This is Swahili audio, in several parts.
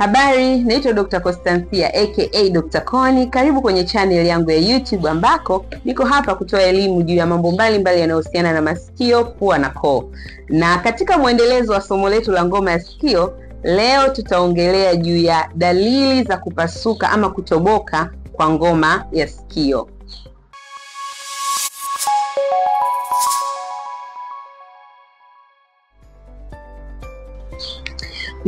Habari, naitwa Dr. Constancia aka Dr. Connie. Karibu kwenye channel yangu ya YouTube ambako niko hapa kutoa elimu juu ya mambo mbalimbali yanayohusiana na masikio, pua na koo. Na katika mwendelezo wa somo letu la ngoma ya sikio, leo tutaongelea juu ya dalili za kupasuka ama kutoboka kwa ngoma ya sikio.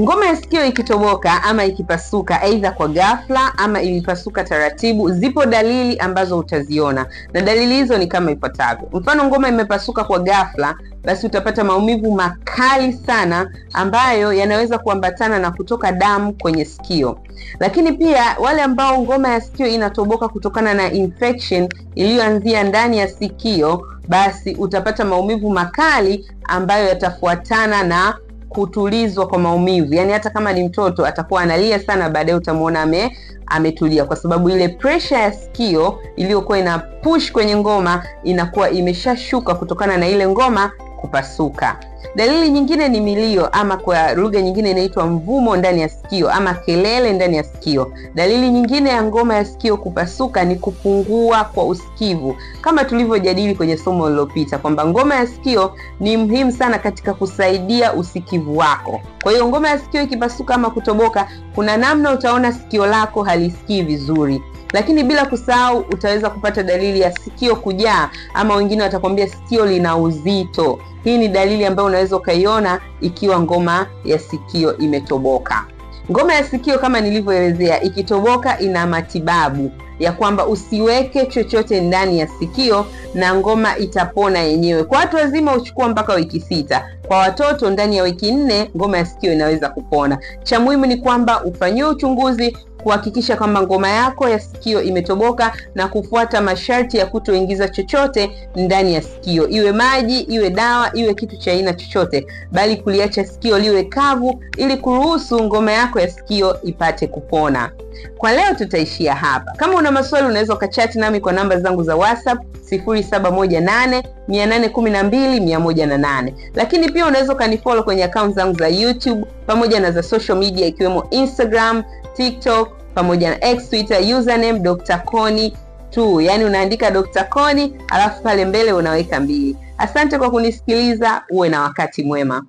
Ngoma ya sikio ikitoboka ama ikipasuka aidha kwa ghafla ama ilipasuka taratibu, zipo dalili ambazo utaziona. Na dalili hizo ni kama ifuatavyo. Mfano, ngoma imepasuka kwa ghafla, basi utapata maumivu makali sana ambayo yanaweza kuambatana na kutoka damu kwenye sikio. Lakini pia wale ambao ngoma ya sikio inatoboka kutokana na infection iliyoanzia ndani ya sikio, basi utapata maumivu makali ambayo yatafuatana na kutulizwa kwa maumivu. Yani hata kama ni mtoto atakuwa analia sana, baadaye utamuona ametulia, kwa sababu ile pressure ya sikio iliyokuwa ina push kwenye ngoma inakuwa imeshashuka kutokana na ile ngoma kupasuka. Dalili nyingine ni milio, ama kwa lugha nyingine inaitwa mvumo ndani ya sikio ama kelele ndani ya sikio. Dalili nyingine ya ngoma ya sikio kupasuka ni kupungua kwa usikivu, kama tulivyojadili kwenye somo lililopita kwamba ngoma ya sikio ni muhimu sana katika kusaidia usikivu wako. Kwa hiyo ngoma ya sikio ikipasuka ama kutoboka, kuna namna utaona sikio lako halisikii vizuri. Lakini bila kusahau utaweza kupata dalili ya sikio kujaa, ama wengine watakwambia sikio lina uzito. Hii ni dalili ambayo unaweza ukaiona ikiwa ngoma ya sikio imetoboka. Ngoma ya sikio kama nilivyoelezea, ikitoboka ina matibabu ya kwamba usiweke chochote ndani ya sikio na ngoma itapona yenyewe. Kwa watu wazima uchukua mpaka wiki 6. Kwa watoto ndani ya wiki 4 ngoma ya sikio inaweza kupona. Cha muhimu ni kwamba ufanyiwe uchunguzi kuhakikisha kwamba ngoma yako ya sikio imetoboka na kufuata masharti ya kutoingiza chochote ndani ya sikio, iwe maji, iwe dawa, iwe kitu cha aina chochote, bali kuliacha sikio liwe kavu ili kuruhusu ngoma yako ya sikio ipate kupona. Kwa leo tutaishia hapa. Kama una maswali unaweza ukachat nami kwa namba zangu za WhatsApp 0718812108. Lakini pia unaweza ukanifollow kwenye account zangu za YouTube pamoja na za social media ikiwemo Instagram, TikTok pamoja na X, Twitter, username Dr. Connie 2. Yani unaandika Dr. Connie alafu pale mbele unaweka 2. Asante kwa kunisikiliza, uwe na wakati mwema.